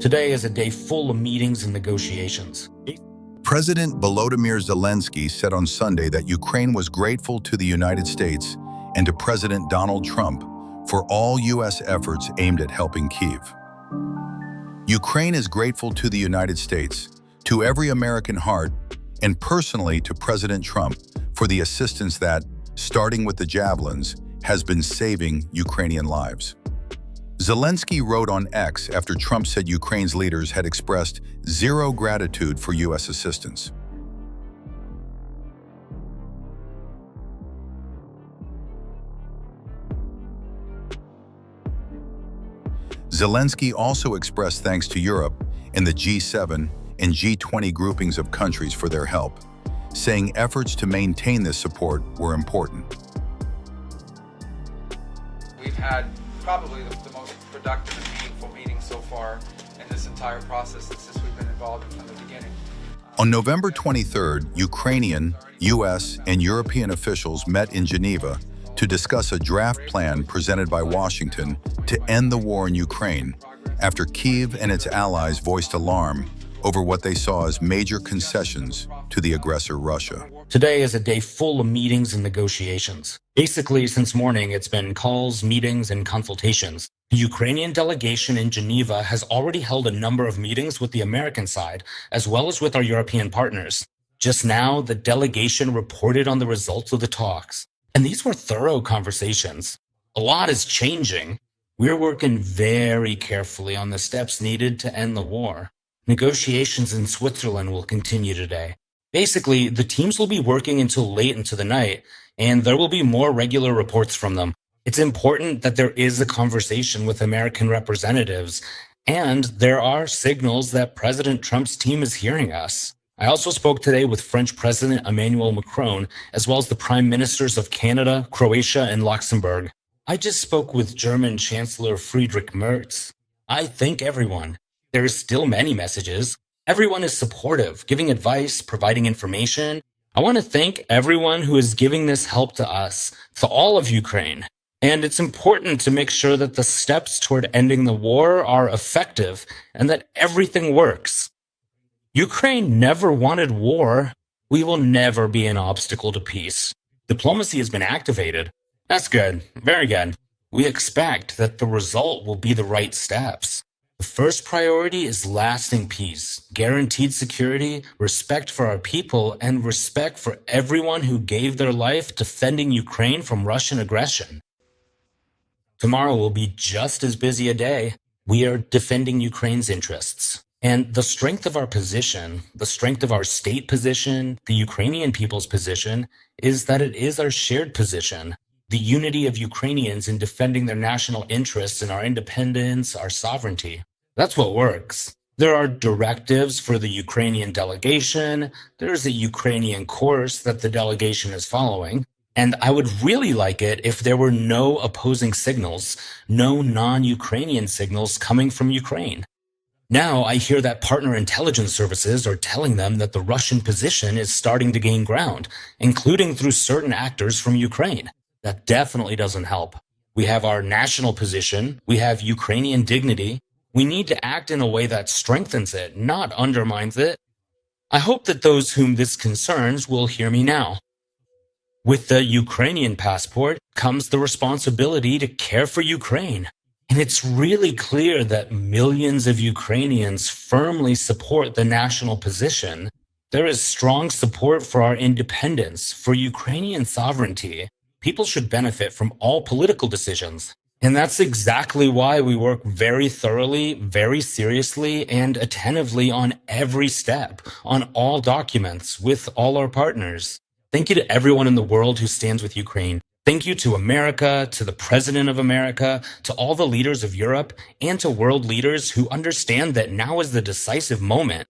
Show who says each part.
Speaker 1: Today is a day full of meetings and negotiations.
Speaker 2: President Volodymyr Zelenskyy said on Sunday that Ukraine was grateful to the United States and to President Donald Trump for all U.S. efforts aimed at helping Kyiv. Ukraine is grateful to the United States, to every American heart, and personally to President Trump for the assistance that, starting with the Javelins, has been saving Ukrainian lives. Zelenskyy wrote on X after Trump said Ukraine's leaders had expressed zero gratitude for U.S. assistance. Zelenskyy also expressed thanks to Europe and the G7 and G20 groupings of countries for their help, saying efforts to maintain this support were important.
Speaker 3: We've had probably the most productive and meaningful meeting so far in this entire process since we've been involved from the beginning.
Speaker 2: On November 23rd, Ukrainian, U.S., and European officials met in Geneva to discuss a draft plan presented by Washington to end the war in Ukraine after Kyiv and its allies voiced alarm over what they saw as major concessions to the aggressor Russia.
Speaker 1: Today is a day full of meetings and negotiations. Basically, since morning, it's been calls, meetings, and consultations. The Ukrainian delegation in Geneva has already held a number of meetings with the American side, as well as with our European partners. Just now, the delegation reported on the results of the talks. And these were thorough conversations. A lot is changing. We're working very carefully on the steps needed to end the war. Negotiations in Switzerland will continue today. Basically, the teams will be working until late into the night, and there will be more regular reports from them. It's important that there is a conversation with American representatives, and there are signals that President Trump's team is hearing us. I also spoke today with French President Emmanuel Macron, as well as the Prime Ministers of Canada, Croatia, and Luxembourg. I just spoke with German Chancellor Friedrich Merz. I thank everyone. There are still many messages. Everyone is supportive, giving advice, providing information. I want to thank everyone who is giving this help to us, to all of Ukraine. And it's important to make sure that the steps toward ending the war are effective and that everything works. Ukraine never wanted war. We will never be an obstacle to peace. Diplomacy has been activated. That's good. Very good. We expect that the result will be the right steps. The first priority is lasting peace, guaranteed security, respect for our people, and respect for everyone who gave their life defending Ukraine from Russian aggression. Tomorrow will be just as busy a day. We are defending Ukraine's interests. And the strength of our position, the strength of our state position, the Ukrainian people's position, is that it is our shared position. The unity of Ukrainians in defending their national interests and our independence, our sovereignty. That's what works. There are directives for the Ukrainian delegation. There's a Ukrainian course that the delegation is following. And I would really like it if there were no opposing signals, no non-Ukrainian signals coming from Ukraine. Now I hear that partner intelligence services are telling them that the Russian position is starting to gain ground, including through certain actors from Ukraine. That definitely doesn't help. We have our national position. We have Ukrainian dignity. We need to act in a way that strengthens it, not undermines it. I hope that those whom this concerns will hear me now. With the Ukrainian passport comes the responsibility to care for Ukraine. And it's really clear that millions of Ukrainians firmly support the national position. There is strong support for our independence, for Ukrainian sovereignty. People should benefit from all political decisions. And that's exactly why we work very thoroughly, very seriously, and attentively on every step, on all documents, with all our partners. Thank you to everyone in the world who stands with Ukraine. Thank you to America, to the President of America, to all the leaders of Europe, and to world leaders who understand that now is the decisive moment.